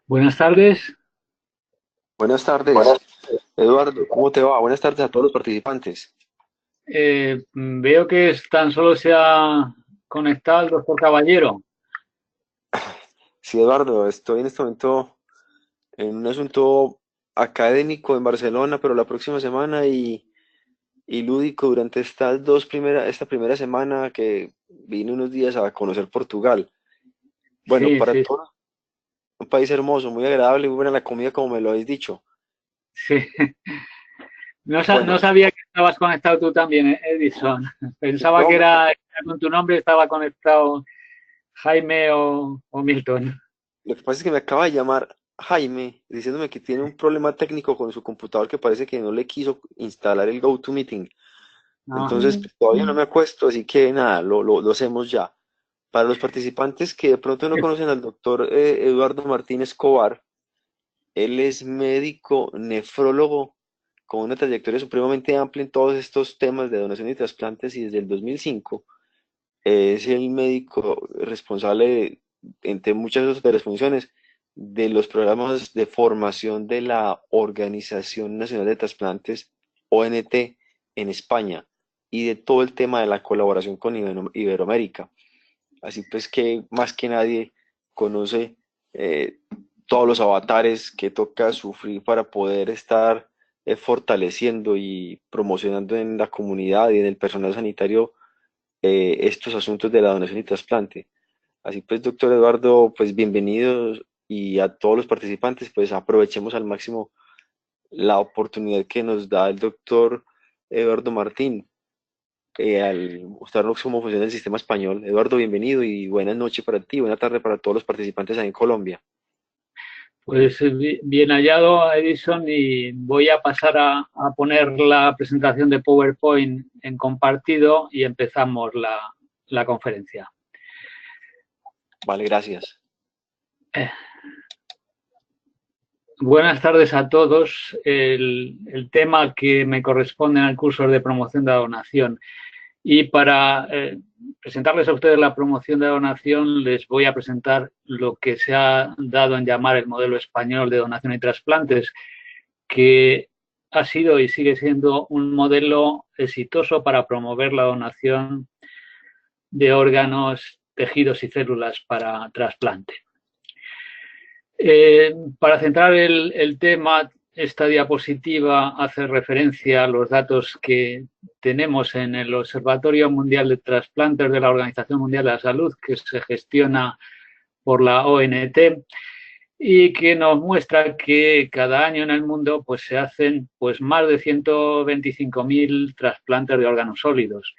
Buenas tardes. Buenas Buenas. tardes, Eduardo. ¿Cómo te va? Buenas tardes a todos los participantes. Veo que tan solo se ha conectado el doctor Caballero. Sí, Eduardo, estoy en este momento en un asunto académico en Barcelona, pero la próxima semana y lúdico durante esta primera semana que vine unos días a conocer Portugal. Bueno, Sí, para sí, todos, un país hermoso, muy agradable, muy buena la comida, como me lo habéis dicho. sí. No Bueno, sabía que estabas conectado tú también, Edison. Pensaba no, que era con tu nombre estaba conectado Jaime o Milton. lo que pasa es que me acaba de llamar Jaime diciéndome que tiene un problema técnico con su computador que parece que no le quiso instalar el GoToMeeting. Ah, Entonces, pues, todavía no me acuesto, así que nada, lo hacemos ya. Para los participantes que de pronto no conocen al doctor Eduardo Martínez Escobar, él es médico nefrólogo con una trayectoria supremamente amplia en todos estos temas de donación y trasplantes y desde el 2005 es el médico responsable, entre muchas otras de las funciones, de los programas de formación de la Organización Nacional de Trasplantes, ONT, en España, y de todo el tema de la colaboración con Iberoamérica. Así pues que más que nadie conoce eh, todos los avatares que toca sufrir para poder estar fortaleciendo y promocionando en la comunidad y en el personal sanitario estos asuntos de la donación y trasplante. Así pues, doctor Eduardo, pues bienvenidos y a todos los participantes, pues aprovechemos al máximo la oportunidad que nos da el doctor Eduardo Martín al mostrarnos cómo funciona el sistema español. Eduardo, bienvenido y buenas noches para ti, buena tarde para todos los participantes ahí en Colombia. pues bien hallado, Edison, y voy a pasar a poner la presentación de PowerPoint en compartido y empezamos la conferencia. Vale, gracias. Buenas tardes a todos. El tema que me corresponde en el curso es de promoción de la donación. Y para presentarles a ustedes la promoción de la donación, les voy a presentar lo que se ha dado en llamar el modelo español de donación y trasplantes, que ha sido y sigue siendo un modelo exitoso para promover la donación de órganos, tejidos y células para trasplante. Para centrar el tema, esta diapositiva hace referencia a los datos que tenemos en el Observatorio Mundial de Trasplantes de la Organización Mundial de la Salud, que se gestiona por la ONT y que nos muestra que cada año en el mundo pues, se hacen pues, más de 125.000 trasplantes de órganos sólidos.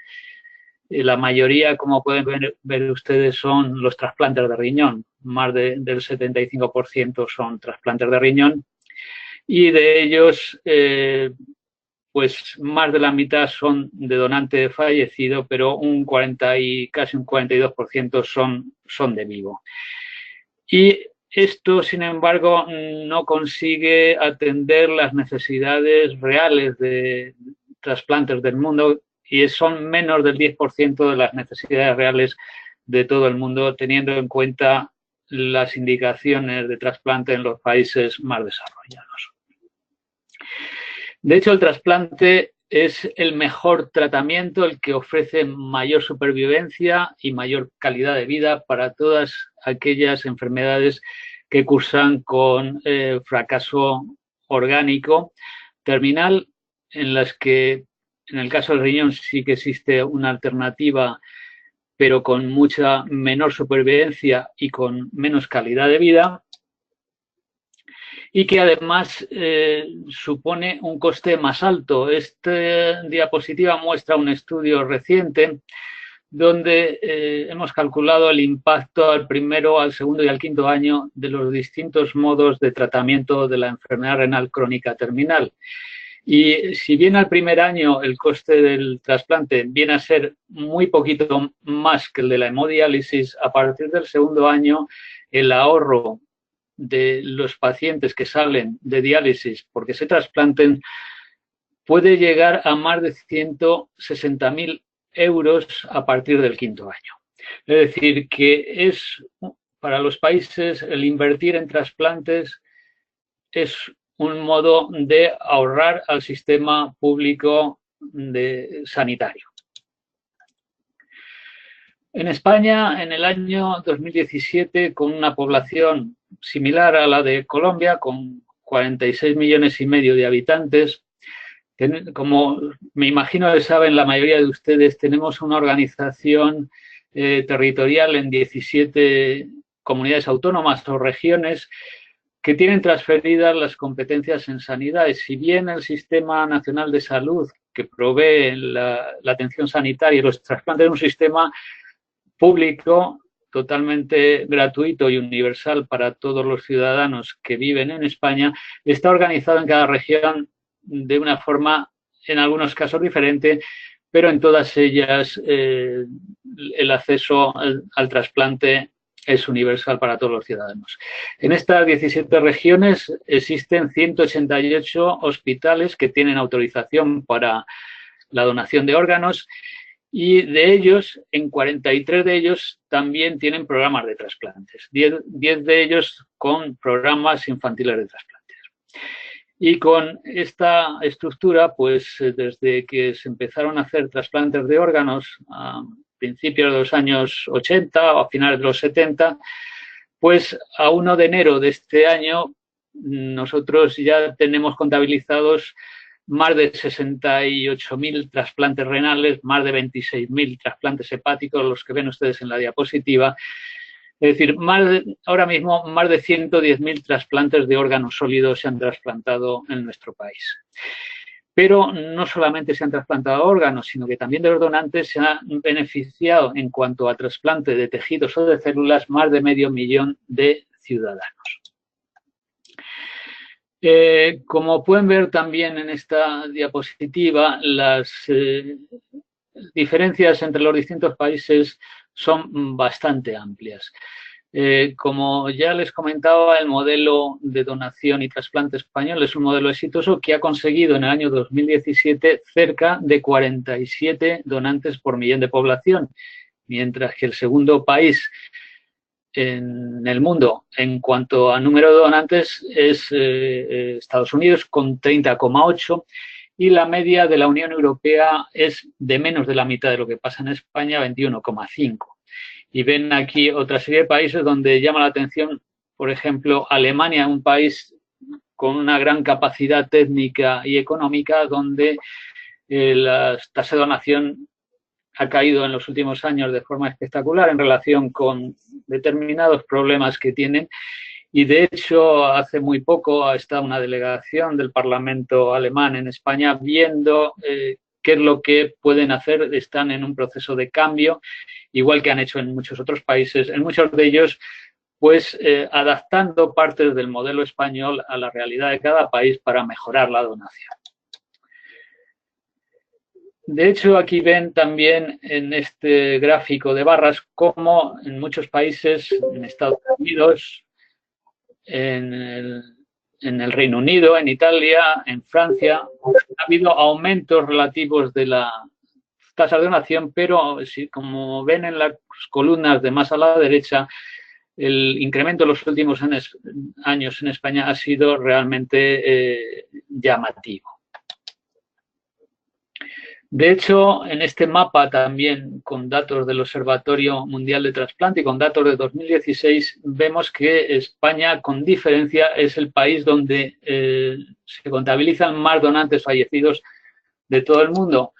La mayoría, como pueden ver ustedes, son los trasplantes de riñón. Más del 75% son trasplantes de riñón y de ellos, pues más de la mitad son de donante fallecido, pero un 40 y casi un 42% son de vivo. Y esto, sin embargo, no consigue atender las necesidades reales de trasplantes del mundo y son menos del 10% de las necesidades reales de todo el mundo, teniendo en cuenta las indicaciones de trasplante en los países más desarrollados. De hecho, el trasplante es el mejor tratamiento, el que ofrece mayor supervivencia y mayor calidad de vida para todas aquellas enfermedades que cursan con fracaso orgánico terminal, en las que en el caso del riñón sí que existe una alternativa, pero con mucha menor supervivencia y con menos calidad de vida, y que además supone un coste más alto. Esta diapositiva muestra un estudio reciente donde hemos calculado el impacto al primero, al segundo y al quinto año de los distintos modos de tratamiento de la enfermedad renal crónica terminal. Y si bien al primer año el coste del trasplante viene a ser muy poquito más que el de la hemodiálisis, a partir del segundo año el ahorro de los pacientes que salen de diálisis porque se trasplanten puede llegar a más de 160.000 euros a partir del quinto año. Es decir, que es para los países el invertir en trasplantes es un modo de ahorrar al sistema público sanitario. En España, en el año 2017, con una población similar a la de Colombia, con 46,5 millones de habitantes, como me imagino que saben la mayoría de ustedes, tenemos una organización territorial en 17 comunidades autónomas o regiones que tienen transferidas las competencias en sanidad. Y si bien el Sistema Nacional de Salud, que provee la atención sanitaria y los trasplantes, es un sistema público totalmente gratuito y universal para todos los ciudadanos que viven en España, está organizado en cada región de una forma, en algunos casos diferente, pero en todas ellas el acceso al trasplante es universal para todos los ciudadanos. En estas 17 regiones existen 188 hospitales que tienen autorización para la donación de órganos y de ellos, en 43 de ellos también tienen programas de trasplantes, 10 de ellos con programas infantiles de trasplantes. Y con esta estructura, pues desde que se empezaron a hacer trasplantes de órganos a principios de los años 80 o a finales de los 70, pues a 1 de enero de este año nosotros ya tenemos contabilizados más de 68.000 trasplantes renales, más de 26.000 trasplantes hepáticos, los que ven ustedes en la diapositiva. Es decir, ahora mismo más de 110.000 trasplantes de órganos sólidos se han trasplantado en nuestro país. Pero no solamente se han trasplantado órganos, sino que también de los donantes se han beneficiado en cuanto a trasplante de tejidos o de células más de 500.000 de ciudadanos. Como pueden ver también en esta diapositiva, las diferencias entre los distintos países son bastante amplias. Como ya les comentaba, el modelo de donación y trasplante español es un modelo exitoso que ha conseguido en el año 2017 cerca de 47 donantes por millón de población, mientras que el segundo país en el mundo en cuanto a número de donantes es Estados Unidos con 30,8 y la media de la Unión Europea es de menos de la mitad de lo que pasa en España, 21,5. Y ven aquí otra serie de países donde llama la atención, por ejemplo, Alemania, un país con una gran capacidad técnica y económica, donde la tasa de donación ha caído en los últimos años de forma espectacular en relación con determinados problemas que tienen. Y de hecho, hace muy poco ha estado una delegación del Parlamento alemán en España viendo qué es lo que pueden hacer. Están en un proceso de cambio, igual que han hecho en muchos otros países, en muchos de ellos, pues adaptando partes del modelo español a la realidad de cada país para mejorar la donación. De hecho, aquí ven también en este gráfico de barras cómo en muchos países, en Estados Unidos, en el Reino Unido, en Italia, en Francia, ha habido aumentos relativos de la tasa de donación, pero como ven en las columnas de más a la derecha, el incremento en los últimos años en España ha sido realmente llamativo. De hecho, en este mapa también, con datos del Observatorio Mundial de Trasplante y con datos de 2016, vemos que España, con diferencia, es el país donde se contabilizan más donantes fallecidos de todo el mundo.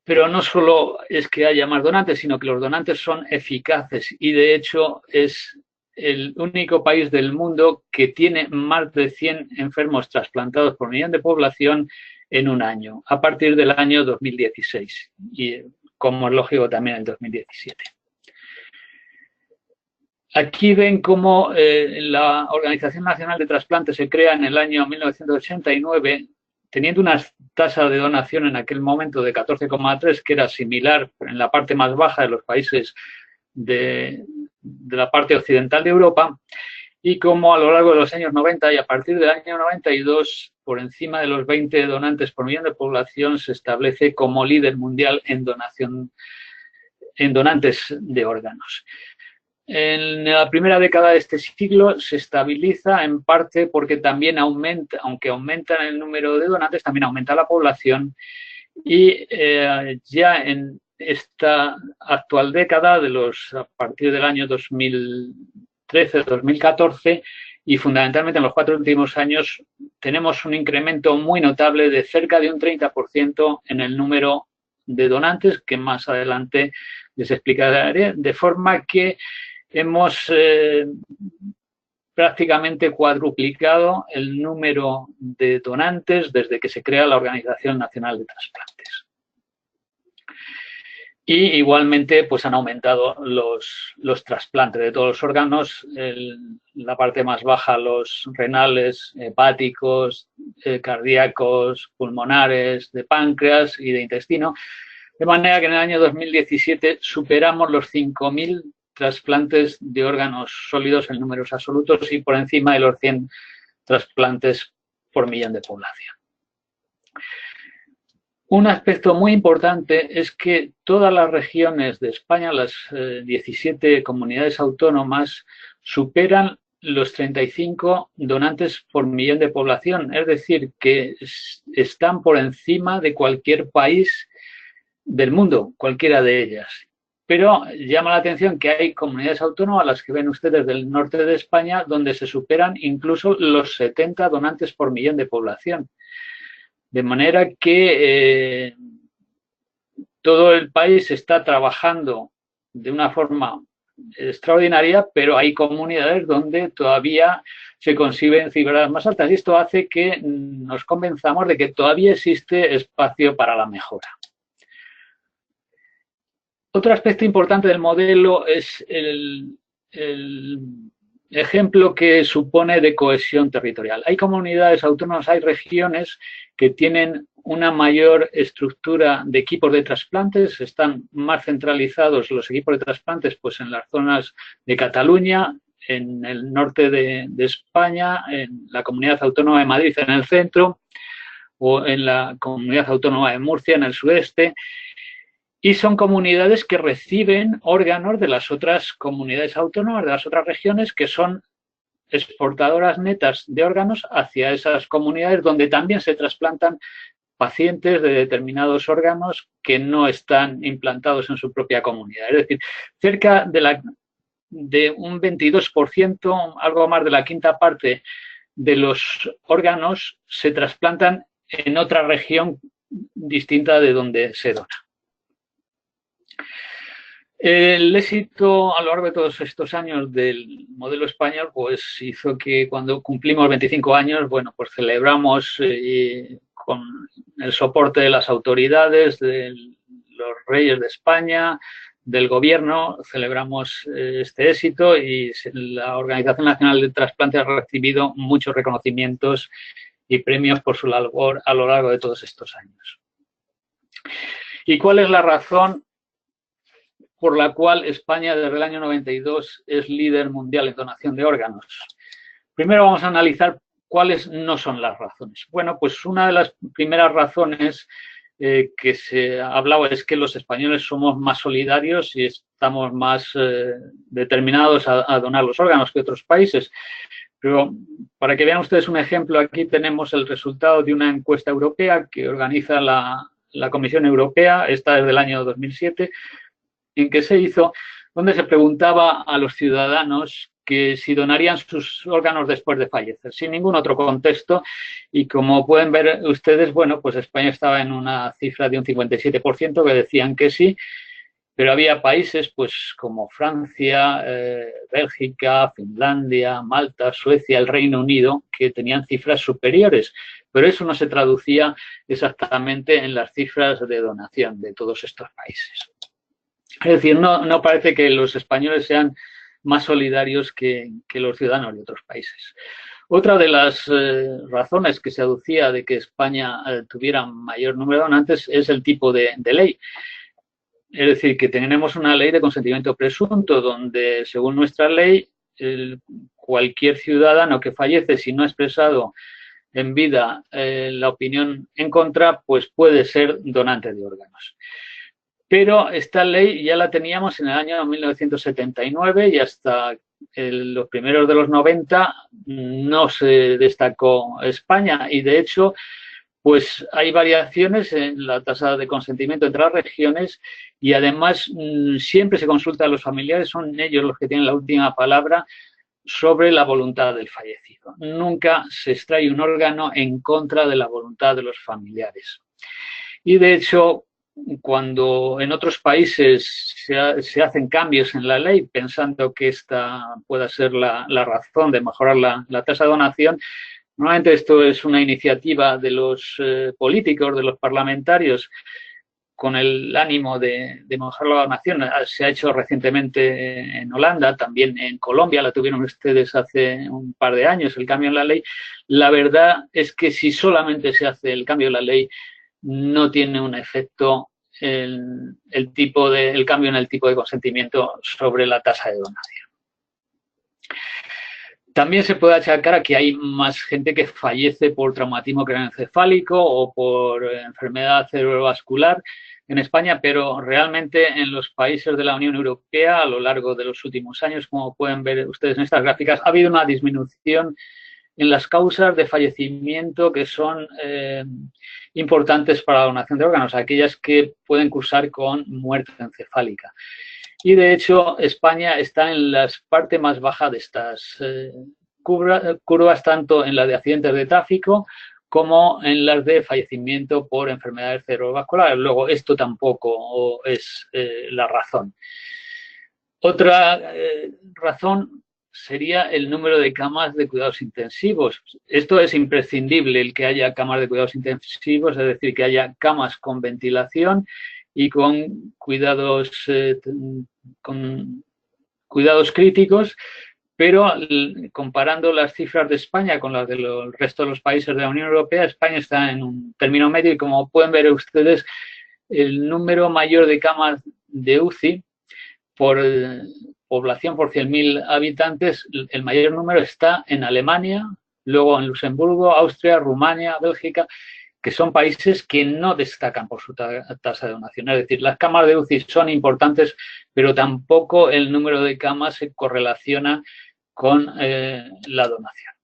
Pero no solo es que haya más donantes, sino que los donantes son eficaces y, de hecho, es el único país del mundo que tiene más de 100 enfermos trasplantados por millón de población en un año, a partir del año 2016 y, como es lógico, también el 2017. Aquí ven cómo la Organización Nacional de Trasplantes se crea en el año 1989, teniendo una tasa de donación en aquel momento de 14,3, que era similar en la parte más baja de los países de la parte occidental de Europa, y como a lo largo de los años 90 y a partir del año 92, por encima de los 20 donantes por millón de población, se establece como líder mundial en donantes de órganos. En la primera década de este siglo se estabiliza en parte porque también aumenta, aunque aumenta el número de donantes, también aumenta la población y ya en esta actual década, a partir del año 2013-2014 y fundamentalmente en los 4 últimos años, tenemos un incremento muy notable de cerca de un 30% en el número de donantes, que más adelante les explicaré, de forma que hemos prácticamente cuadruplicado el número de donantes desde que se crea la Organización Nacional de Trasplantes. Y igualmente pues han aumentado los trasplantes de todos los órganos, la parte más baja los renales, hepáticos, cardíacos, pulmonares, de páncreas y de intestino, de manera que en el año 2017 superamos los 5.000 trasplantes de órganos sólidos en números absolutos y por encima de los 100 trasplantes por millón de población. Un aspecto muy importante es que todas las regiones de España, las 17 comunidades autónomas, superan los 35 donantes por millón de población, es decir, que están por encima de cualquier país del mundo, cualquiera de ellas. Pero llama la atención que hay comunidades autónomas, las que ven ustedes del norte de España, donde se superan incluso los 70 donantes por millón de población. De manera que todo el país está trabajando de una forma extraordinaria, pero hay comunidades donde todavía se consiguen cifras más altas y esto hace que nos convenzamos de que todavía existe espacio para la mejora. Otro aspecto importante del modelo es el ejemplo que supone de cohesión territorial. Hay comunidades autónomas, hay regiones que tienen una mayor estructura de equipos de trasplantes, están más centralizados los equipos de trasplantes pues en las zonas de Cataluña, en el norte de España, en la Comunidad Autónoma de Madrid en el centro o en la Comunidad Autónoma de Murcia en el sudeste. Y son comunidades que reciben órganos de las otras comunidades autónomas, de las otras regiones, que son exportadoras netas de órganos hacia esas comunidades donde también se trasplantan pacientes de determinados órganos que no están implantados en su propia comunidad. Es decir, cerca de un 22%, algo más de la quinta parte de los órganos se trasplantan en otra región distinta de donde se dona. El éxito a lo largo de todos estos años del modelo español pues hizo que cuando cumplimos 25 años, bueno, pues celebramos con el soporte de las autoridades, de los reyes de España, del gobierno, celebramos este éxito y la Organización Nacional de Trasplantes ha recibido muchos reconocimientos y premios por su labor a lo largo de todos estos años. ¿Y cuál es la razón por la cual España desde el año 92 es líder mundial en donación de órganos? Primero vamos a analizar cuáles no son las razones. Bueno, pues una de las primeras razones que se hablaba es que los españoles somos más solidarios y estamos más determinados a donar los órganos que otros países. Pero para que vean ustedes un ejemplo, aquí tenemos el resultado de una encuesta europea que organiza la Comisión Europea, esta es del año 2007, en que se hizo, donde se preguntaba a los ciudadanos que si donarían sus órganos después de fallecer, sin ningún otro contexto. Y como pueden ver ustedes, bueno, pues España estaba en una cifra de un 57% que decían que sí, pero había países pues como Francia, Bélgica, Finlandia, Malta, Suecia, el Reino Unido, que tenían cifras superiores, pero eso no se traducía exactamente en las cifras de donación de todos estos países. Es decir, no parece que los españoles sean más solidarios que los ciudadanos de otros países. Otra de las razones que se aducía de que España tuviera mayor número de donantes es el tipo de ley. Es decir, que tenemos una ley de consentimiento presunto donde, según nuestra ley, cualquier ciudadano que fallece si no ha expresado en vida la opinión en contra, pues puede ser donante de órganos. Pero esta ley ya la teníamos en el año 1979 y hasta los primeros de los 90 no se destacó España y de hecho pues hay variaciones en la tasa de consentimiento entre las regiones y además siempre se consulta a los familiares, son ellos los que tienen la última palabra sobre la voluntad del fallecido. Nunca se extrae un órgano en contra de la voluntad de los familiares. Y de hecho, cuando en otros países se hacen cambios en la ley pensando que esta pueda ser la razón de mejorar la tasa de donación, normalmente esto es una iniciativa de los políticos, de los parlamentarios, con el ánimo de mejorar la donación. Se ha hecho recientemente en Holanda, también en Colombia, la tuvieron ustedes hace un par de años, el cambio en la ley. La verdad es que si solamente se hace el cambio en la ley, no tiene un efecto el cambio en el tipo de consentimiento sobre la tasa de donación. También se puede achacar a que hay más gente que fallece por traumatismo craneoencefálico o por enfermedad cerebrovascular en España, pero realmente en los países de la Unión Europea a lo largo de los últimos años, como pueden ver ustedes en estas gráficas, ha habido una disminución en las causas de fallecimiento que son importantes para la donación de órganos, aquellas que pueden cursar con muerte encefálica. Y de hecho, España está en la parte más baja de estas curvas, tanto en las de accidentes de tráfico como en las de fallecimiento por enfermedades cerebrovasculares. Luego, esto tampoco es la razón. Otra razón sería el número de camas de cuidados intensivos. Esto es imprescindible, el que haya camas de cuidados intensivos, es decir, que haya camas con ventilación y con cuidados críticos, pero comparando las cifras de España con las del resto de los países de la Unión Europea, España está en un término medio y como pueden ver ustedes, el número mayor de camas de UCI por población por 100.000 habitantes, el mayor número está en Alemania, luego en Luxemburgo, Austria, Rumania, Bélgica, que son países que no destacan por su tasa de donación. Es decir, las camas de UCI son importantes, pero tampoco el número de camas se correlaciona con la donación.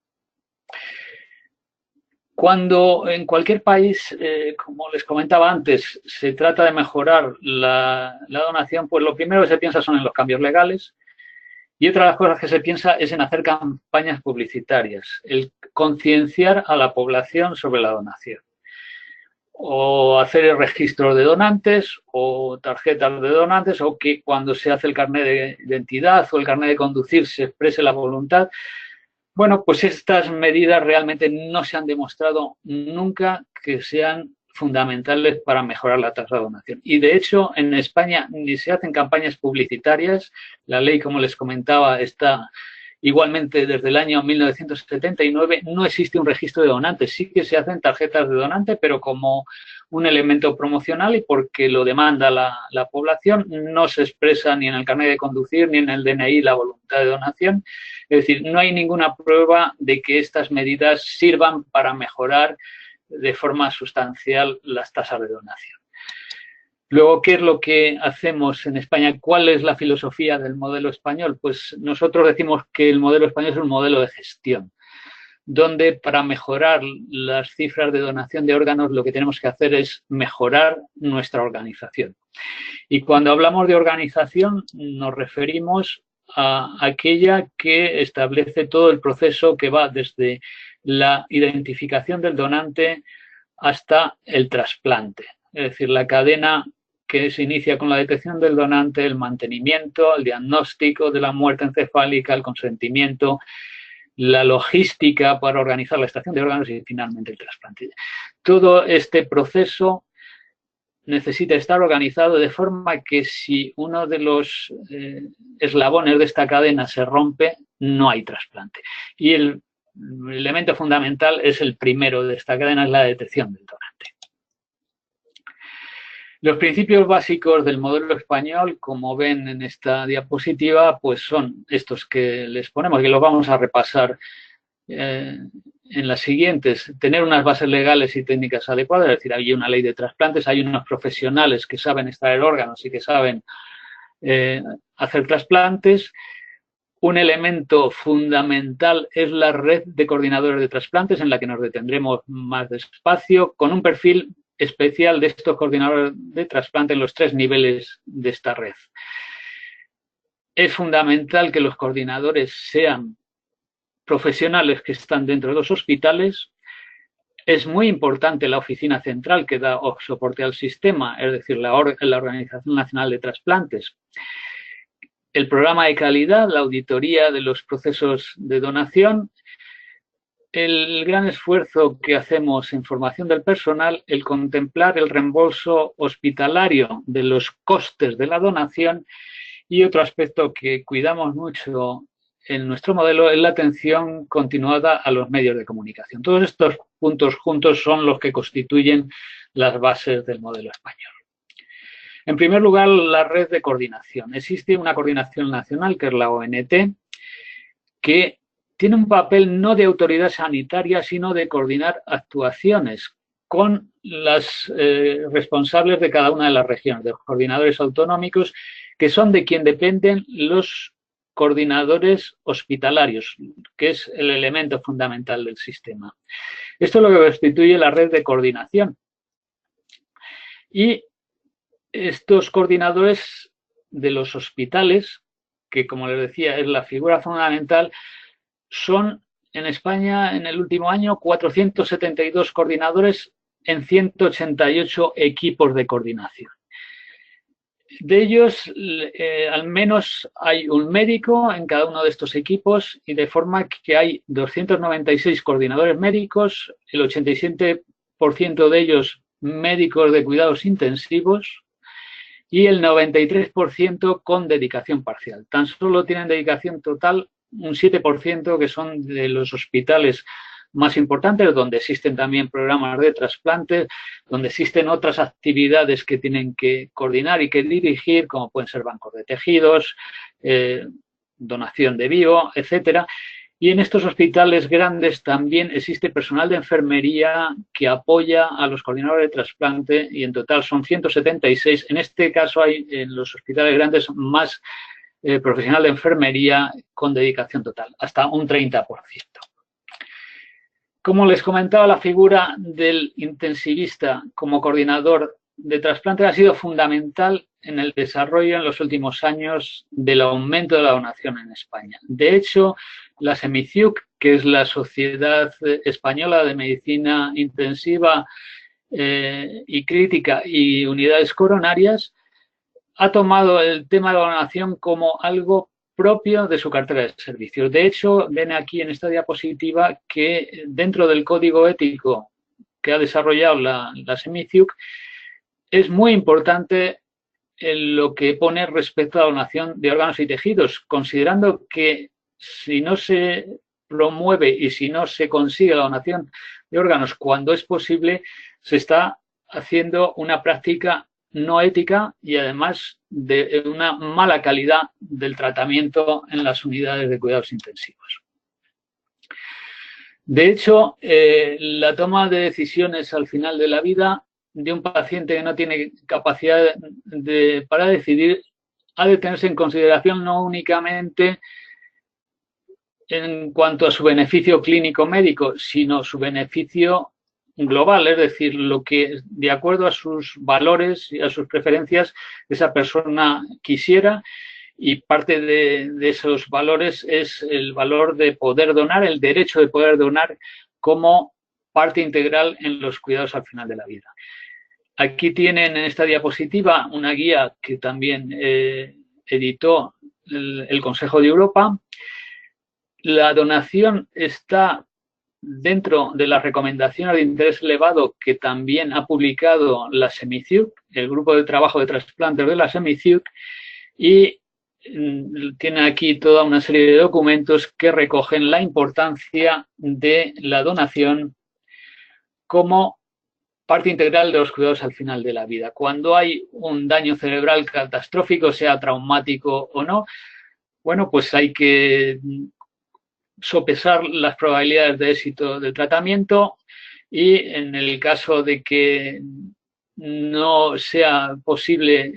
Cuando en cualquier país, como les comentaba antes, se trata de mejorar la donación, pues lo primero que se piensa son en los cambios legales y otra de las cosas que se piensa es en hacer campañas publicitarias, el concienciar a la población sobre la donación. O hacer el registro de donantes o tarjetas de donantes o que cuando se hace el carnet de identidad o el carnet de conducir se exprese la voluntad. Bueno, pues estas medidas realmente no se han demostrado nunca que sean fundamentales para mejorar la tasa de donación. Y de hecho, en España ni se hacen campañas publicitarias. La ley, como les comentaba, está igualmente desde el año 1979. No existe un registro de donantes. Sí que se hacen tarjetas de donante, pero como un elemento promocional y porque lo demanda la población, no se expresa ni en el carnet de conducir ni en el DNI la voluntad de donación. Es decir, no hay ninguna prueba de que estas medidas sirvan para mejorar de forma sustancial las tasas de donación. Luego, ¿qué es lo que hacemos en España? ¿Cuál es la filosofía del modelo español? Pues nosotros decimos que el modelo español es un modelo de gestión, donde para mejorar las cifras de donación de órganos lo que tenemos que hacer es mejorar nuestra organización. Y cuando hablamos de organización nos referimos a aquella que establece todo el proceso que va desde la identificación del donante hasta el trasplante. Es decir, la cadena que se inicia con la detección del donante, el mantenimiento, el diagnóstico de la muerte encefálica, el consentimiento, la logística para organizar la extracción de órganos y finalmente el trasplante. Todo este proceso necesita estar organizado de forma que si uno de los eslabones de esta cadena se rompe, no hay trasplante. Y el elemento fundamental es el primero de esta cadena, es la detección del donante. Los principios básicos del modelo español, como ven en esta diapositiva, pues son estos que les ponemos, que los vamos a repasar en las siguientes: tener unas bases legales y técnicas adecuadas, es decir, hay una ley de trasplantes, hay unos profesionales que saben extraer órganos y que saben hacer trasplantes. Un elemento fundamental es la red de coordinadores de trasplantes, en la que nos detendremos más despacio, con un perfil especial de estos coordinadores de trasplante en los 3 niveles de esta red. Es fundamental que los coordinadores sean profesionales que están dentro de los hospitales. Es muy importante la oficina central que da soporte al sistema, es decir, la Organización Nacional de Trasplantes. El programa de calidad, la auditoría de los procesos de donación, el gran esfuerzo que hacemos en formación del personal, el contemplar el reembolso hospitalario de los costes de la donación, y otro aspecto que cuidamos mucho en nuestro modelo es la atención continuada a los medios de comunicación. Todos estos puntos juntos son los que constituyen las bases del modelo español. En primer lugar, la red de coordinación. Existe una coordinación nacional, que es la ONT, que tiene un papel no de autoridad sanitaria, sino de coordinar actuaciones con las responsables de cada una de las regiones, de los coordinadores autonómicos, que son de quien dependen los coordinadores hospitalarios, que es el elemento fundamental del sistema. Esto es lo que constituye la red de coordinación. Y estos coordinadores de los hospitales, que como les decía es la figura fundamental, son en España en el último año 472 coordinadores en 188 equipos de coordinación. De ellos, al menos hay un médico en cada uno de estos equipos, y de forma que hay 296 coordinadores médicos, el 87% de ellos médicos de cuidados intensivos, y el 93% con dedicación parcial. Tan solo tienen dedicación total un 7%, que son de los hospitales más importantes, donde existen también programas de trasplantes, donde existen otras actividades que tienen que coordinar y que dirigir, como pueden ser bancos de tejidos, donación de vivo, etcétera. Y en estos hospitales grandes también existe personal de enfermería que apoya a los coordinadores de trasplante, y en total son 176. En este caso hay en los hospitales grandes más profesional de enfermería con dedicación total, hasta un 30%. Como les comentaba, la figura del intensivista como coordinador de trasplante ha sido fundamental en el desarrollo en los últimos años del aumento de la donación en España. De hecho, la SEMICIUC, que es la Sociedad Española de Medicina Intensiva y Crítica y Unidades Coronarias, ha tomado el tema de la donación como algo propio de su cartera de servicios. De hecho, ven aquí en esta diapositiva que dentro del código ético que ha desarrollado la SEMICIUC es muy importante lo que pone respecto a la donación de órganos y tejidos, considerando que si no se promueve y si no se consigue la donación de órganos cuando es posible, se está haciendo una práctica no ética y además de una mala calidad del tratamiento en las unidades de cuidados intensivos. De hecho, la toma de decisiones al final de la vida de un paciente que no tiene capacidad para decidir ha de tenerse en consideración no únicamente en cuanto a su beneficio clínico médico, sino su beneficio global, es decir, lo que de acuerdo a sus valores y a sus preferencias esa persona quisiera, y parte de esos valores es el valor de poder donar, el derecho de poder donar como parte integral en los cuidados al final de la vida. Aquí tienen en esta diapositiva una guía que también editó el Consejo de Europa. La donación está dentro de las recomendaciones de interés elevado que también ha publicado la SEMICIUC, el grupo de trabajo de trasplantes de la SEMICIUC, y tiene aquí toda una serie de documentos que recogen la importancia de la donación como parte integral de los cuidados al final de la vida. Cuando hay un daño cerebral catastrófico, sea traumático o no, bueno, pues hay que sopesar las probabilidades de éxito del tratamiento y en el caso de que no sea posible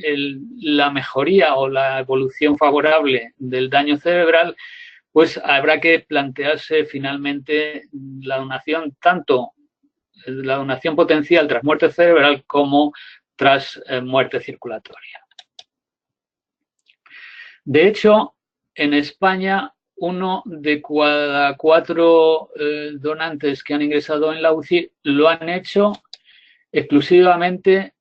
la mejoría o la evolución favorable del daño cerebral, pues habrá que plantearse finalmente la donación, tanto la donación potencial tras muerte cerebral como tras muerte circulatoria. De hecho, en España, 1 de cada 4 donantes que han ingresado en la UCI lo han hecho exclusivamente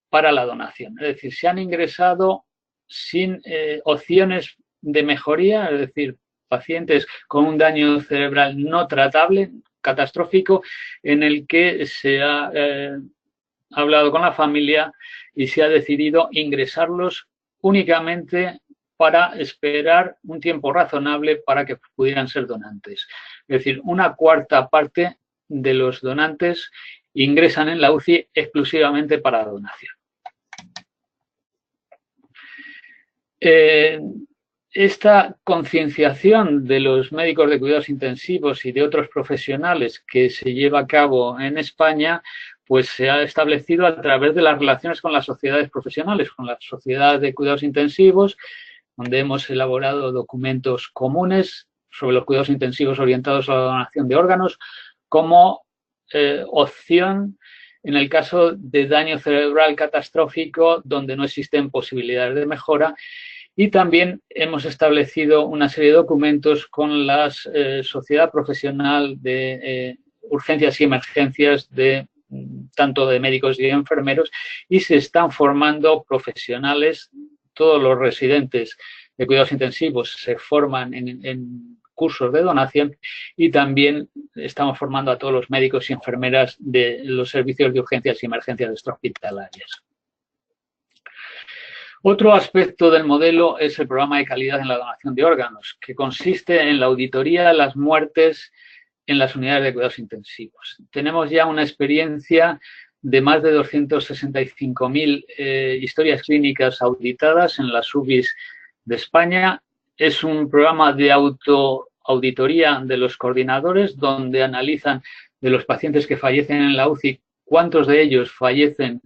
para la donación. Es decir, se han ingresado sin opciones de mejoría, es decir, pacientes con un daño cerebral no tratable, catastrófico, en el que se ha hablado con la familia y se ha decidido ingresarlos únicamente para esperar un tiempo razonable para que pudieran ser donantes. Es decir, 1/4 parte de los donantes ingresan en la UCI exclusivamente para la donación. Esta concienciación de los médicos de cuidados intensivos y de otros profesionales que se lleva a cabo en España, pues se ha establecido a través de las relaciones con las sociedades profesionales, con la Sociedad de Cuidados Intensivos, donde hemos elaborado documentos comunes sobre los cuidados intensivos orientados a la donación de órganos como opción en el caso de daño cerebral catastrófico donde no existen posibilidades de mejora. Y también hemos establecido una serie de documentos con la Sociedad Profesional de Urgencias y Emergencias tanto de médicos y enfermeros, y se están formando profesionales. Todos los residentes de cuidados intensivos se forman en cursos de donación y también estamos formando a todos los médicos y enfermeras de los servicios de urgencias y emergencias extrahospitalarias. Otro aspecto del modelo es el programa de calidad en la donación de órganos, que consiste en la auditoría de las muertes en las unidades de cuidados intensivos. Tenemos ya una experiencia de más de 265.000 historias clínicas auditadas en las UBIs de España. Es un programa de autoauditoría de los coordinadores donde analizan de los pacientes que fallecen en la UCI cuántos de ellos fallecen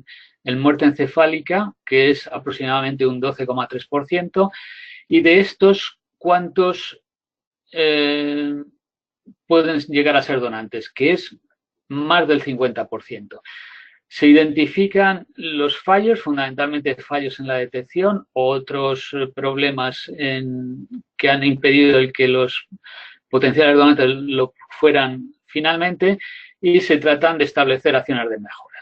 en muerte encefálica, que es aproximadamente un 12,3%, y de estos, cuántos pueden llegar a ser donantes, que es más del 50%. Se identifican los fallos, fundamentalmente fallos en la detección, otros problemas que han impedido el que los potenciales donantes lo fueran finalmente, y se tratan de establecer acciones de mejora.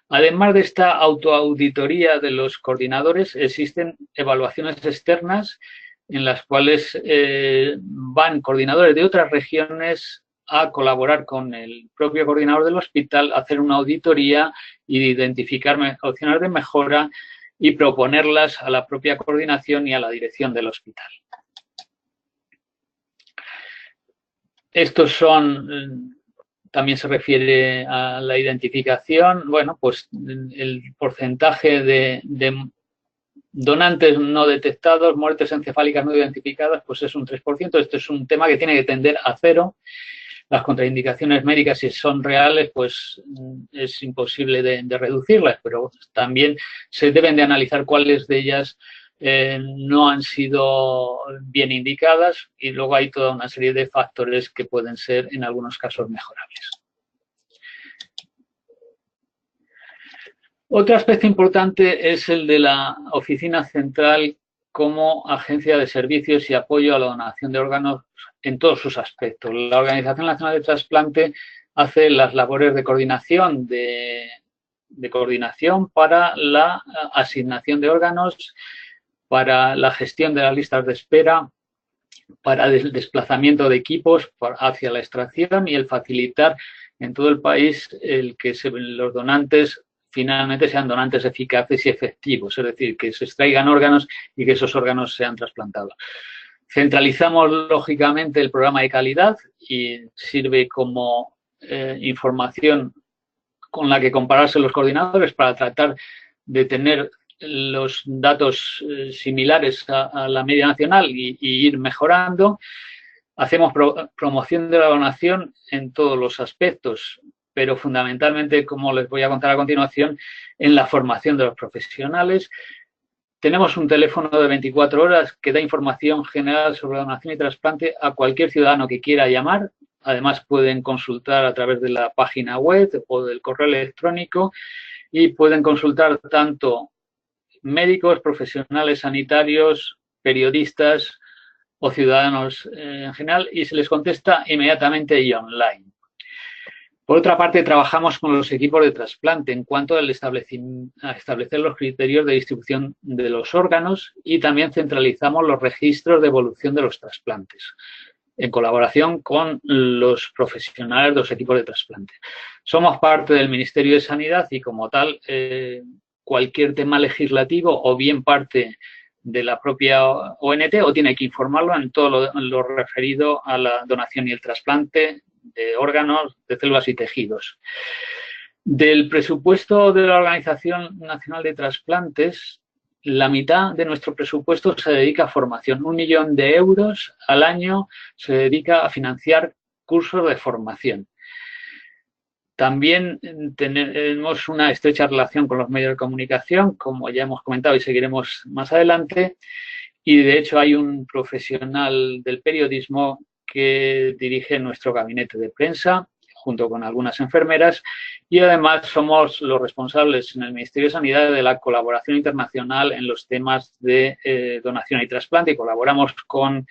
Además de esta autoauditoría de los coordinadores, existen evaluaciones externas en las cuales van coordinadores de otras regiones a colaborar con el propio coordinador del hospital, hacer una auditoría y identificar opciones de mejora y proponerlas a la propia coordinación y a la dirección del hospital. Estos son... También se refiere a la identificación. Bueno, pues el porcentaje de donantes no detectados, muertes encefálicas no identificadas, pues es un 3%. Este es un tema que tiene que tender a cero. Las contraindicaciones médicas, si son reales, pues es imposible de reducirlas, pero también se deben de analizar cuáles de ellas no han sido bien indicadas, y luego hay toda una serie de factores que pueden ser en algunos casos mejorables. Otro aspecto importante es el de la Oficina Central como agencia de servicios y apoyo a la donación de órganos en todos sus aspectos. La Organización Nacional de Trasplante hace las labores de coordinación, coordinación para la asignación de órganos, para la gestión de las listas de espera, para el desplazamiento de equipos hacia la extracción y el facilitar en todo el país el que los donantes finalmente sean donantes eficaces y efectivos, es decir, que se extraigan órganos y que esos órganos sean trasplantados. Centralizamos, lógicamente, el programa de calidad y sirve como información con la que compararse los coordinadores para tratar de tener los datos similares a la media nacional y ir mejorando. Hacemos promoción de la donación en todos los aspectos, pero fundamentalmente, como les voy a contar a continuación, en la formación de los profesionales. Tenemos un teléfono de 24 horas que da información general sobre donación y trasplante a cualquier ciudadano que quiera llamar. Además, pueden consultar a través de la página web o del correo electrónico y pueden consultar tanto médicos, profesionales sanitarios, periodistas o ciudadanos en general, y se les contesta inmediatamente y online. Por otra parte, trabajamos con los equipos de trasplante en cuanto a establecer los criterios de distribución de los órganos, y también centralizamos los registros de evolución de los trasplantes, en colaboración con los profesionales de los equipos de trasplante. Somos parte del Ministerio de Sanidad y, como tal, cualquier tema legislativo o bien parte de la propia ONT o tiene que informarlo en todo lo referido a la donación y el trasplante de órganos, de células y tejidos. Del presupuesto de la Organización Nacional de Trasplantes, la mitad de nuestro presupuesto se dedica a formación. 1 millón de euros al año se dedica a financiar cursos de formación. También tenemos una estrecha relación con los medios de comunicación, como ya hemos comentado y seguiremos más adelante. Y, de hecho, hay un profesional del periodismo que dirige nuestro gabinete de prensa, junto con algunas enfermeras, y además somos los responsables en el Ministerio de Sanidad de la colaboración internacional en los temas de donación y trasplante, y colaboramos con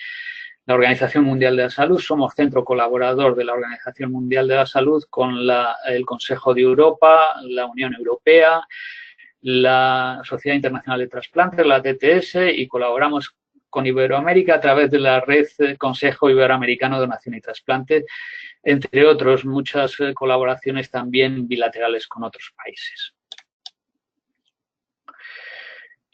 la Organización Mundial de la Salud. Somos centro colaborador de la Organización Mundial de la Salud con el Consejo de Europa, la Unión Europea, la Sociedad Internacional de Trasplantes, la TTS, y colaboramos con Iberoamérica a través de la red Consejo Iberoamericano de Donación y Trasplante, entre otros, muchas colaboraciones también bilaterales con otros países.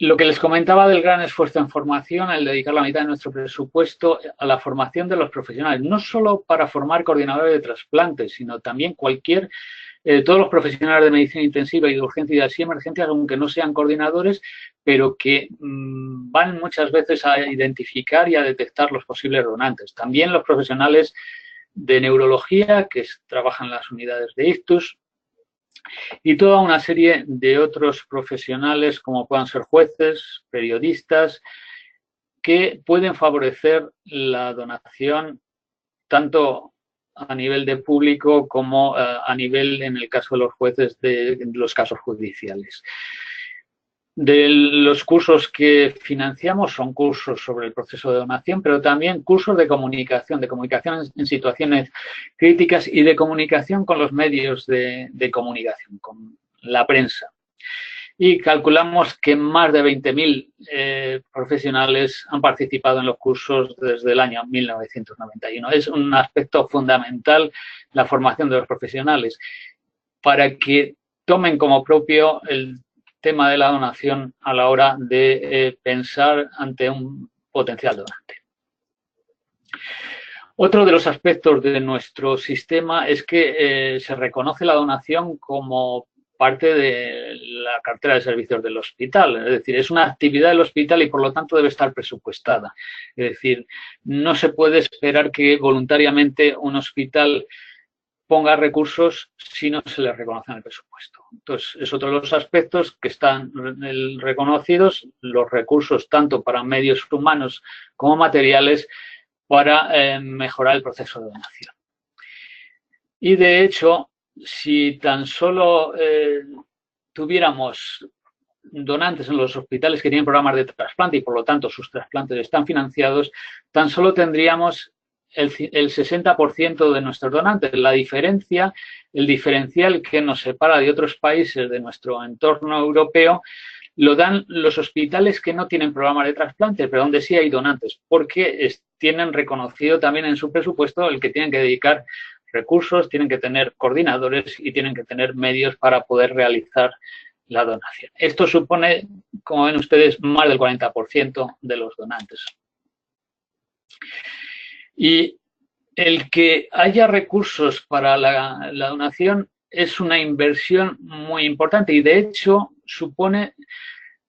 Lo que les comentaba del gran esfuerzo en formación, el dedicar la mitad de nuestro presupuesto a la formación de los profesionales, no solo para formar coordinadores de trasplantes, sino también todos los profesionales de medicina intensiva y de urgencia y de así emergencias, aunque no sean coordinadores, pero que van muchas veces a identificar y a detectar los posibles donantes. También los profesionales de neurología que trabajan en las unidades de ictus, y toda una serie de otros profesionales, como puedan ser jueces, periodistas, que pueden favorecer la donación tanto a nivel de público como a nivel, en el caso de los jueces, de los casos judiciales. De los cursos que financiamos son cursos sobre el proceso de donación, pero también cursos de comunicación en situaciones críticas y de comunicación con los medios de comunicación, con la prensa. Y calculamos que más de 20.000 profesionales han participado en los cursos desde el año 1991. Es un aspecto fundamental la formación de los profesionales para que tomen como propio el tema de la donación a la hora de pensar ante un potencial donante. Otro de los aspectos de nuestro sistema es que se reconoce la donación como parte de la cartera de servicios del hospital. Es decir, es una actividad del hospital y, por lo tanto, debe estar presupuestada. Es decir, no se puede esperar que voluntariamente un hospital ponga recursos si no se les reconoce en el presupuesto. Entonces, es otro de los aspectos que están reconocidos, los recursos tanto para medios humanos como materiales para mejorar el proceso de donación. Y, de hecho, si tan solo tuviéramos donantes en los hospitales que tienen programas de trasplante y, por lo tanto, sus trasplantes están financiados, tan solo tendríamos el 60% de nuestros donantes. La diferencia, el diferencial que nos separa de otros países de nuestro entorno europeo, lo dan los hospitales que no tienen programas de trasplante, pero donde sí hay donantes, porque tienen reconocido también en su presupuesto el que tienen que dedicar recursos, tienen que tener coordinadores y tienen que tener medios para poder realizar la donación. Esto supone, como ven ustedes, más del 40% de los donantes. Y el que haya recursos para la donación es una inversión muy importante y, de hecho, supone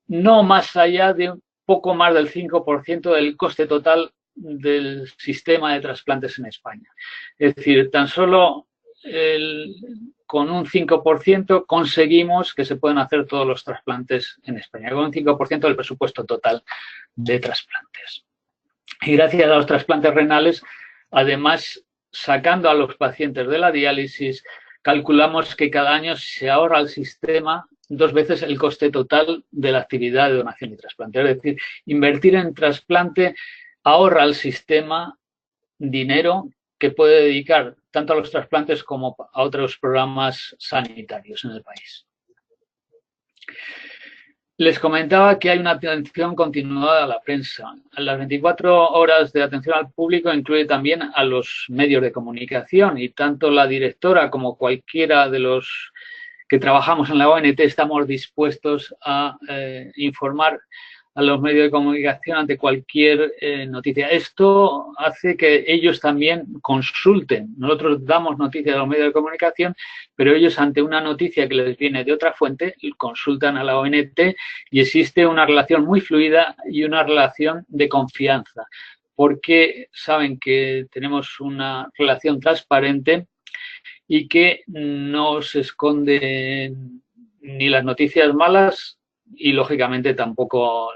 no más allá de un poco más del 5% del coste total del sistema de trasplantes en España. Es decir, tan solo con un 5% conseguimos que se puedan hacer todos los trasplantes en España, con un 5% del presupuesto total de trasplantes. Y gracias a los trasplantes renales, además, sacando a los pacientes de la diálisis, calculamos que cada año se ahorra al sistema 2 veces el coste total de la actividad de donación y trasplante. Es decir, invertir en trasplante ahorra al sistema dinero que puede dedicar tanto a los trasplantes como a otros programas sanitarios en el país. Les comentaba que hay una atención continuada a la prensa. Las 24 horas de atención al público incluye también a los medios de comunicación y tanto la directora como cualquiera de los que trabajamos en la ONT estamos dispuestos a informar a los medios de comunicación ante cualquier noticia. Esto hace que ellos también consulten. Nosotros damos noticias a los medios de comunicación, pero ellos ante una noticia que les viene de otra fuente, consultan a la ONT y existe una relación muy fluida y una relación de confianza, porque saben que tenemos una relación transparente y que no se esconden ni las noticias malas y, lógicamente, tampoco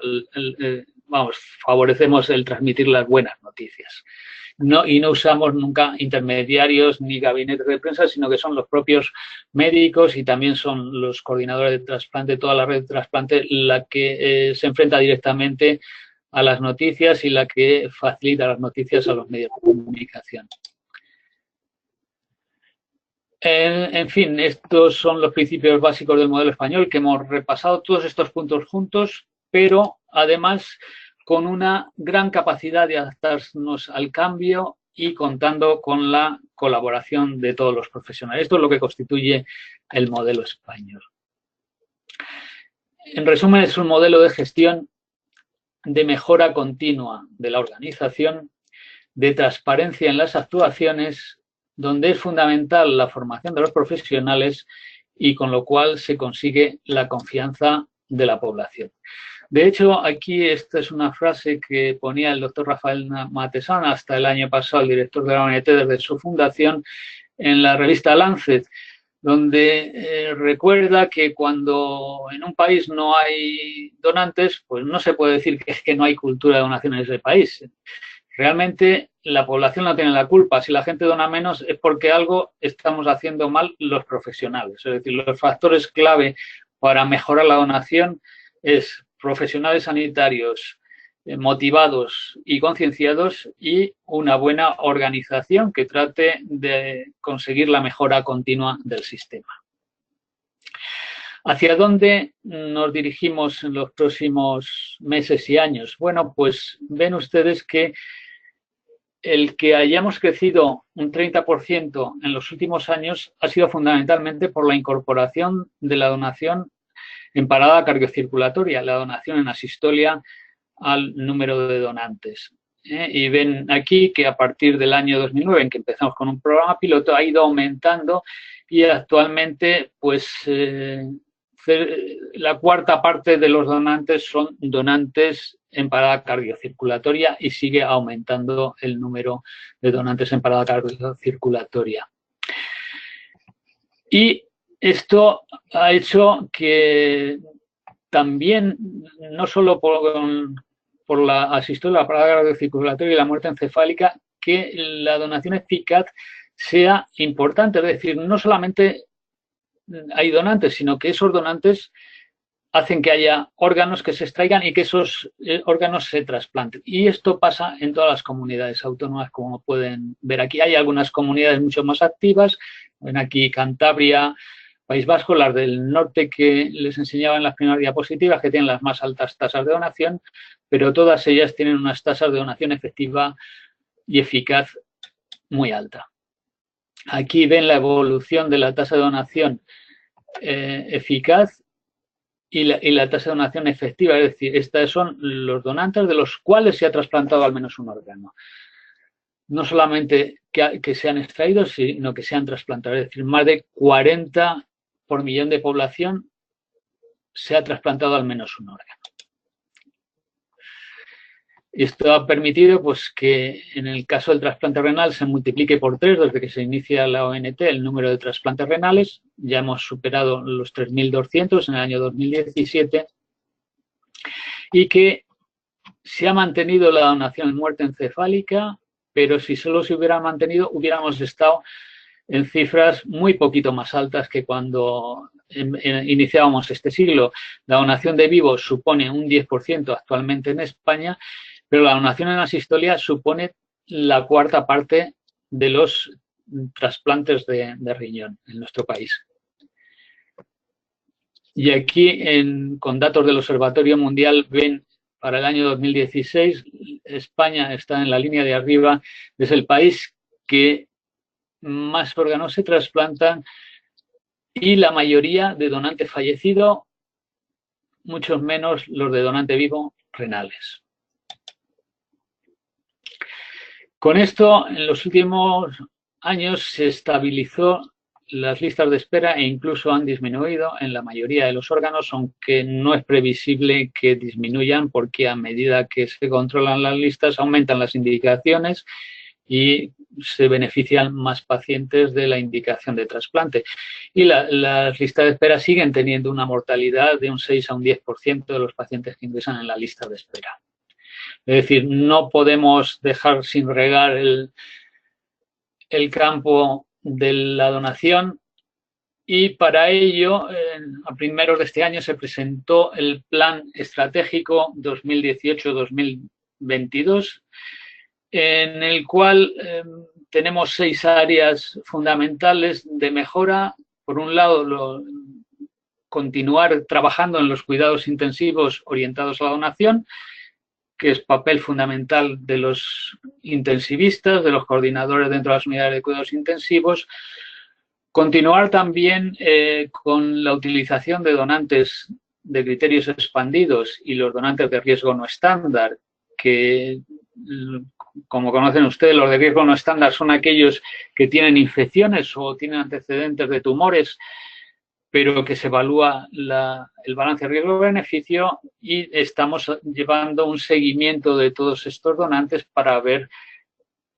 favorecemos el transmitir las buenas noticias. Y no usamos nunca intermediarios ni gabinetes de prensa, sino que son los propios médicos y también son los coordinadores de trasplante, toda la red de trasplante, la que se enfrenta directamente a las noticias y la que facilita las noticias a los medios de comunicación. En fin, estos son los principios básicos del modelo español, que hemos repasado todos estos puntos juntos, pero además con una gran capacidad de adaptarnos al cambio y contando con la colaboración de todos los profesionales. Esto es lo que constituye el modelo español. En resumen, es un modelo de gestión de mejora continua de la organización, de transparencia en las actuaciones, donde es fundamental la formación de los profesionales y con lo cual se consigue la confianza de la población. De hecho, aquí esta es una frase que ponía el doctor Rafael Matesán hasta el año pasado, el director de la ONT desde su fundación, en la revista Lancet, donde recuerda que cuando en un país no hay donantes, pues no se puede decir que es que no hay cultura de donación en ese país. Realmente la población no tiene la culpa. Si la gente dona menos es porque algo estamos haciendo mal los profesionales. Es decir, los factores clave para mejorar la donación es profesionales sanitarios motivados y concienciados y una buena organización que trate de conseguir la mejora continua del sistema. ¿Hacia dónde nos dirigimos en los próximos meses y años? Bueno, pues ven ustedes que el que hayamos crecido un 30% en los últimos años ha sido fundamentalmente por la incorporación de la donación en parada cardiocirculatoria, la donación en asistolia al número de donantes. Y ven aquí que a partir del año 2009, en que empezamos con un programa piloto, ha ido aumentando y actualmente pues la cuarta parte de los donantes son donantes en parada cardiocirculatoria y sigue aumentando el número de donantes en parada cardiocirculatoria. Y esto ha hecho que también, no solo por la asistolia, la parada cardiocirculatoria y la muerte encefálica, que la donación eficaz sea importante. Es decir, no solamente hay donantes, sino que esos donantes hacen que haya órganos que se extraigan y que esos órganos se trasplanten. Y esto pasa en todas las comunidades autónomas, como pueden ver aquí. Hay algunas comunidades mucho más activas. Ven aquí Cantabria, País Vasco, las del norte que les enseñaba en las primeras diapositivas, que tienen las más altas tasas de donación, pero todas ellas tienen unas tasas de donación efectiva y eficaz muy alta. Aquí ven la evolución de la tasa de donación eficaz y la tasa de donación efectiva, es decir, estos son los donantes de los cuales se ha trasplantado al menos un órgano. No solamente que se han extraído, sino que se han trasplantado, es decir, más de 40 por millón de población se ha trasplantado al menos un órgano. Esto ha permitido pues, que en el caso del trasplante renal se multiplique por 3 desde que se inicia la ONT el número de trasplantes renales. Ya hemos superado los 3.200 en el año 2017 y que se ha mantenido la donación en muerte encefálica, pero si solo se hubiera mantenido, hubiéramos estado en cifras muy poquito más altas que cuando iniciábamos este siglo. La donación de vivos supone un 10% actualmente en España, pero la donación en asistolia supone la cuarta parte de los trasplantes de riñón en nuestro país. Y aquí, con datos del Observatorio Mundial, ven para el año 2016, España está en la línea de arriba, es el país que más órganos se trasplantan y la mayoría de donante fallecido, muchos menos los de donante vivo renales. Con esto, en los últimos años se estabilizó las listas de espera e incluso han disminuido en la mayoría de los órganos, aunque no es previsible que disminuyan porque a medida que se controlan las listas aumentan las indicaciones y se benefician más pacientes de la indicación de trasplante. Y las listas de espera siguen teniendo una mortalidad de un 6 a un 10% de los pacientes que ingresan en la lista de espera. Es decir, no podemos dejar sin regar el campo de la donación y para ello, a primeros de este año, se presentó el Plan Estratégico 2018-2022, en el cual tenemos 6 áreas fundamentales de mejora. Por un lado, continuar trabajando en los cuidados intensivos orientados a la donación, que es papel fundamental de los intensivistas, de los coordinadores dentro de las unidades de cuidados intensivos. Continuar también con la utilización de donantes de criterios expandidos y los donantes de riesgo no estándar, que, como conocen ustedes, los de riesgo no estándar son aquellos que tienen infecciones o tienen antecedentes de tumores, pero que se evalúa el balance riesgo-beneficio y estamos llevando un seguimiento de todos estos donantes para ver,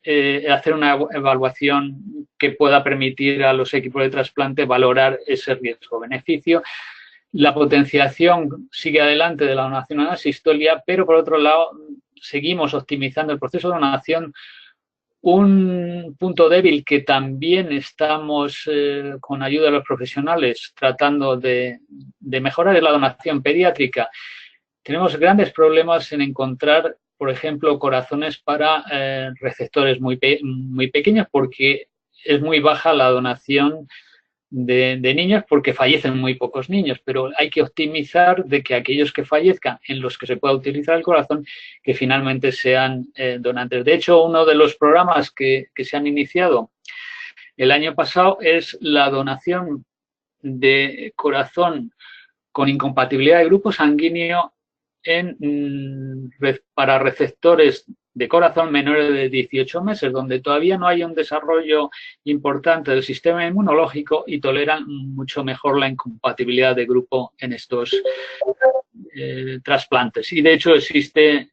hacer una evaluación que pueda permitir a los equipos de trasplante valorar ese riesgo-beneficio. La potenciación sigue adelante de la donación en asistolia, pero por otro lado seguimos optimizando el proceso de donación. Un punto débil que también estamos, con ayuda de los profesionales, tratando de mejorar es la donación pediátrica. Tenemos grandes problemas en encontrar, por ejemplo, corazones para receptores muy pequeños porque es muy baja la donación de niños porque fallecen muy pocos niños, pero hay que optimizar de que aquellos que fallezcan en los que se pueda utilizar el corazón, que finalmente sean donantes. De hecho, uno de los programas que se han iniciado el año pasado es la donación de corazón con incompatibilidad de grupo sanguíneo para receptores de corazón menores de 18 meses, donde todavía no hay un desarrollo importante del sistema inmunológico y toleran mucho mejor la incompatibilidad de grupo en estos trasplantes. Y de hecho existe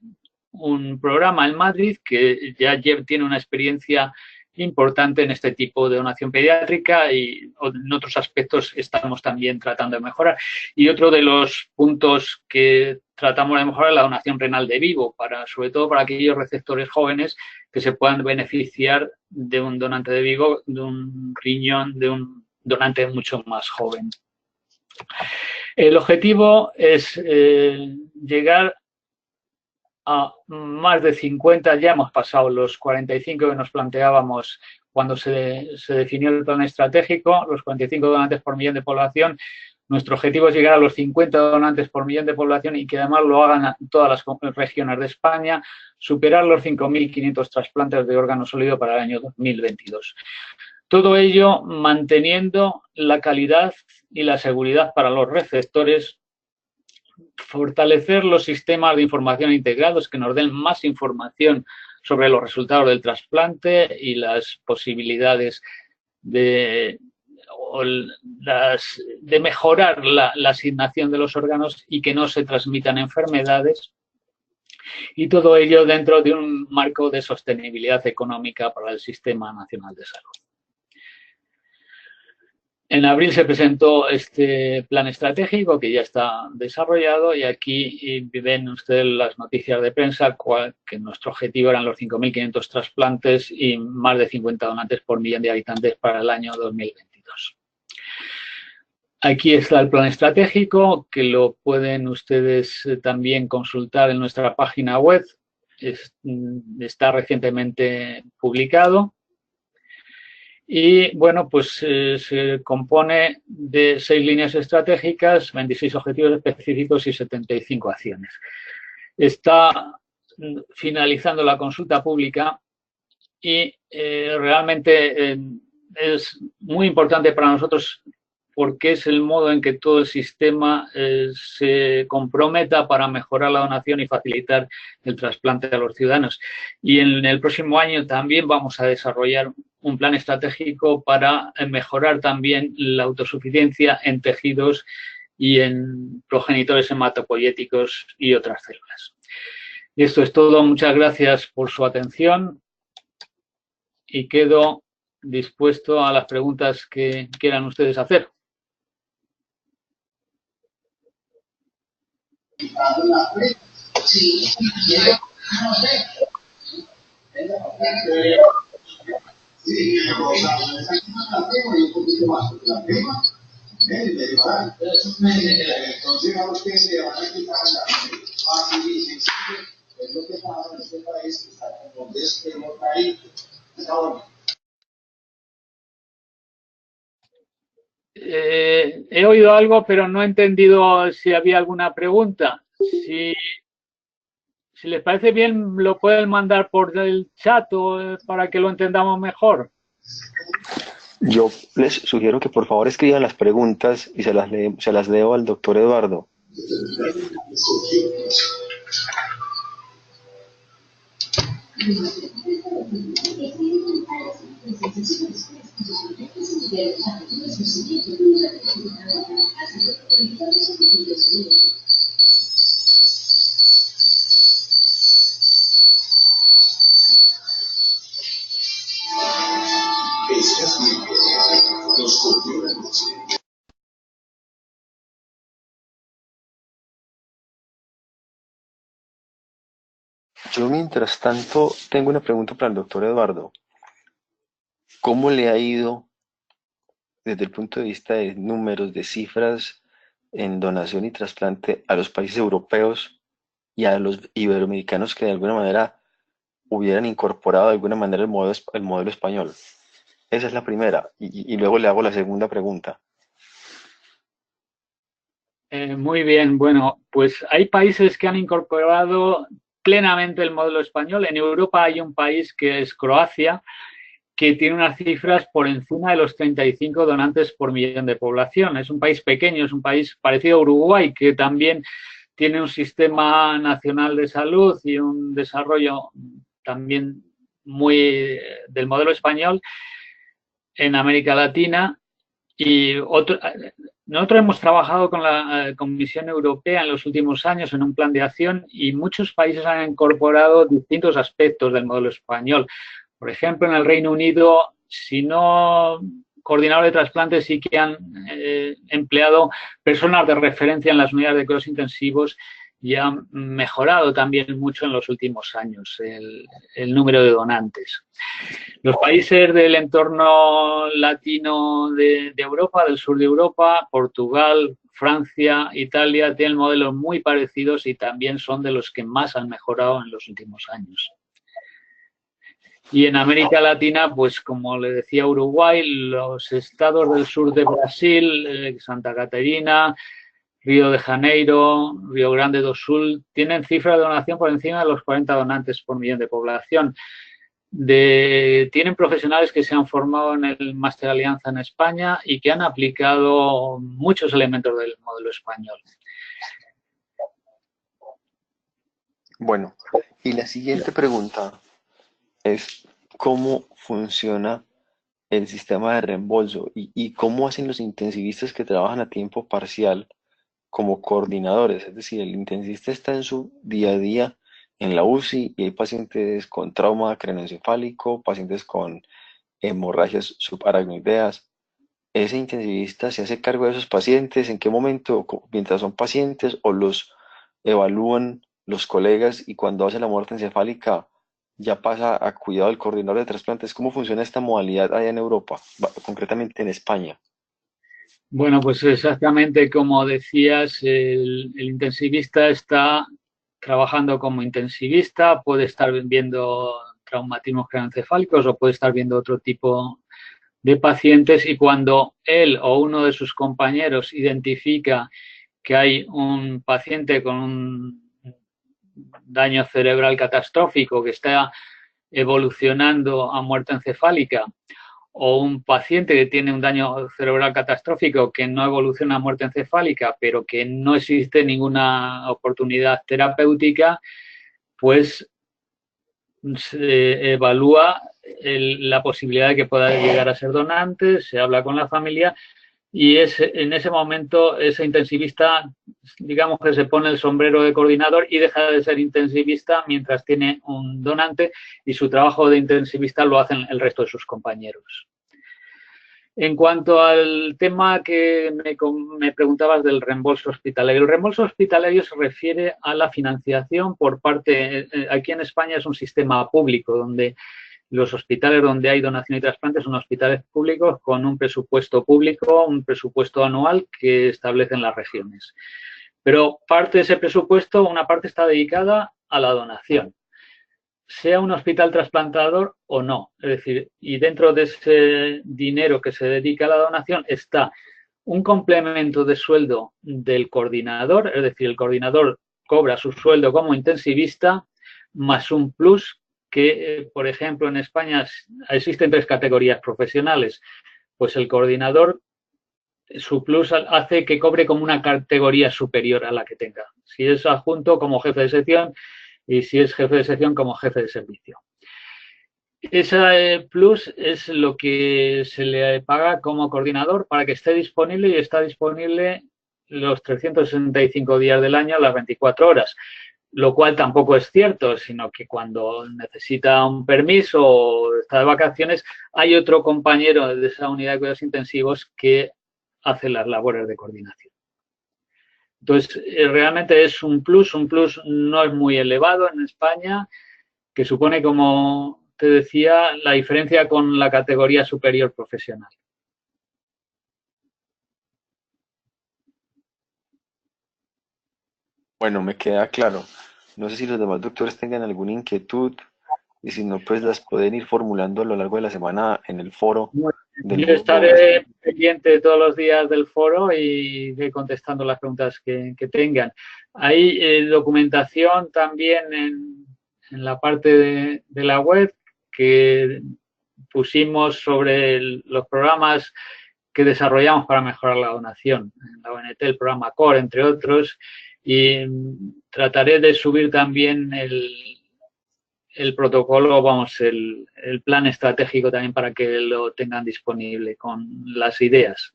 un programa en Madrid que ya tiene una experiencia importante en este tipo de donación pediátrica y en otros aspectos estamos también tratando de mejorar. Y otro de los puntos que tratamos de mejorar es la donación renal de vivo, sobre todo para aquellos receptores jóvenes que se puedan beneficiar de un donante de vivo, de un riñón, de un donante mucho más joven. El objetivo es llegar a más de 50, ya hemos pasado los 45 que nos planteábamos cuando se definió el plan estratégico, los 45 donantes por millón de población. Nuestro objetivo es llegar a los 50 donantes por millón de población y que además lo hagan todas las regiones de España, superar los 5.500 trasplantes de órgano sólido para el año 2022. Todo ello manteniendo la calidad y la seguridad para los receptores, fortalecer los sistemas de información integrados que nos den más información sobre los resultados del trasplante y las posibilidades de mejorar la asignación de los órganos y que no se transmitan enfermedades. Y todo ello dentro de un marco de sostenibilidad económica para el Sistema Nacional de Salud. En abril se presentó este plan estratégico que ya está desarrollado y aquí ven ustedes las noticias de prensa que nuestro objetivo eran los 5.500 trasplantes y más de 50 donantes por millón de habitantes para el año 2022. Aquí está el plan estratégico que lo pueden ustedes también consultar en nuestra página web. Está recientemente publicado. Y bueno, pues se compone de 6 líneas estratégicas, 26 objetivos específicos y 75 acciones. Está finalizando la consulta pública y realmente es muy importante para nosotros porque es el modo en que todo el sistema se comprometa para mejorar la donación y facilitar el trasplante a los ciudadanos. Y en el próximo año también vamos a desarrollar un plan estratégico para mejorar también la autosuficiencia en tejidos y en progenitores hematopoyéticos y otras células. Y esto es todo. Muchas gracias por su atención y quedo dispuesto a las preguntas que quieran ustedes hacer. He oído algo, pero no he entendido si había alguna pregunta. Si les parece bien, lo pueden mandar por el chat o, para que lo entendamos mejor. Yo les sugiero que por favor escriban las preguntas y se las leo al doctor Eduardo. Yo mientras tanto tengo una pregunta para el doctor Eduardo. ¿Cómo le ha ido desde el punto de vista de números, de cifras en donación y trasplante a los países europeos y a los iberoamericanos que de alguna manera hubieran incorporado de alguna manera el modelo español? Esa es la primera. Y luego le hago la segunda pregunta. Muy bien, bueno, pues hay países que han incorporado plenamente el modelo español. En Europa hay un país que es Croacia, que tiene unas cifras por encima de los 35 donantes por millón de población. Es un país pequeño, es un país parecido a Uruguay, que también tiene un sistema nacional de salud y un desarrollo también muy del modelo español en América Latina. Y nosotros hemos trabajado con la Comisión Europea en los últimos años en un plan de acción y muchos países han incorporado distintos aspectos del modelo español. Por ejemplo, en el Reino Unido, si no coordinadores de trasplantes, sí que han empleado personas de referencia en las unidades de cuidados intensivos y han mejorado también mucho en los últimos años el número de donantes. Los países del entorno latino de Europa, del sur de Europa, Portugal, Francia, Italia, tienen modelos muy parecidos y también son de los que más han mejorado en los últimos años. Y en América Latina, pues como le decía Uruguay, los estados del sur de Brasil, Santa Catarina, Río de Janeiro, Río Grande do Sul, tienen cifras de donación por encima de los 40 donantes por millón de población. Tienen profesionales que se han formado en el Máster Alianza en España y que han aplicado muchos elementos del modelo español. Bueno, y la siguiente pregunta es ¿cómo funciona el sistema de reembolso y cómo hacen los intensivistas que trabajan a tiempo parcial como coordinadores? Es decir, el intensivista está en su día a día en la UCI y hay pacientes con trauma craneoencefálico, pacientes con hemorragias subaracnoideas. ¿Ese intensivista se hace cargo de esos pacientes? ¿En qué momento? ¿Mientras son pacientes o los evalúan los colegas y cuando hace la muerte encefálica ya pasa a cuidado del coordinador de trasplantes? ¿Cómo funciona esta modalidad allá en Europa, concretamente en España? Bueno, pues exactamente como decías, el intensivista está trabajando como intensivista, puede estar viendo traumatismos craneoencefálicos o puede estar viendo otro tipo de pacientes y cuando él o uno de sus compañeros identifica que hay un paciente con un daño cerebral catastrófico que está evolucionando a muerte encefálica o un paciente que tiene un daño cerebral catastrófico que no evoluciona a muerte encefálica, pero que no existe ninguna oportunidad terapéutica, pues se evalúa la posibilidad de que pueda llegar a ser donante, se habla con la familia y es en ese momento ese intensivista, digamos que se pone el sombrero de coordinador y deja de ser intensivista mientras tiene un donante y su trabajo de intensivista lo hacen el resto de sus compañeros. En cuanto al tema que me preguntabas del reembolso hospitalario, el reembolso hospitalario se refiere a la financiación por parte, aquí en España es un sistema público donde los hospitales donde hay donación y trasplante son hospitales públicos con un presupuesto público, un presupuesto anual que establecen las regiones. Pero parte de ese presupuesto, una parte está dedicada a la donación, sea un hospital trasplantador o no. Es decir, y dentro de ese dinero que se dedica a la donación está un complemento de sueldo del coordinador, es decir, el coordinador cobra su sueldo como intensivista, más un plus que, por ejemplo, en España existen tres categorías profesionales. Pues el coordinador, su plus hace que cobre como una categoría superior a la que tenga. Si es adjunto, como jefe de sección, y si es jefe de sección, como jefe de servicio. Ese plus es lo que se le paga como coordinador para que esté disponible y está disponible los 365 días del año, las 24 horas, lo cual tampoco es cierto, sino que cuando necesita un permiso o está de vacaciones, hay otro compañero de esa unidad de cuidados intensivos que hace las labores de coordinación. Entonces, realmente es un plus no es muy elevado en España, que supone, como te decía, la diferencia con la categoría superior profesional. Bueno, me queda claro. No sé si los demás doctores tengan alguna inquietud y si no, pues las pueden ir formulando a lo largo de la semana en el foro del Yo mundo. estaré pendiente todos los días del foro y contestando las preguntas que tengan. Hay documentación también en la parte de la web que pusimos sobre los programas que desarrollamos para mejorar la donación. En la ONT, el programa CORE, entre otros, y trataré de subir también el protocolo, vamos, el plan estratégico también para que lo tengan disponible con las ideas.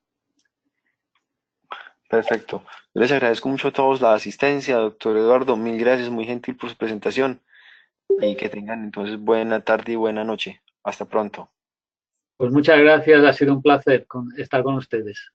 Perfecto. Yo les agradezco mucho a todos la asistencia, doctor Eduardo. Mil gracias, muy gentil por su presentación y que tengan entonces buena tarde y buena noche. Hasta pronto. Pues muchas gracias, ha sido un placer estar con ustedes.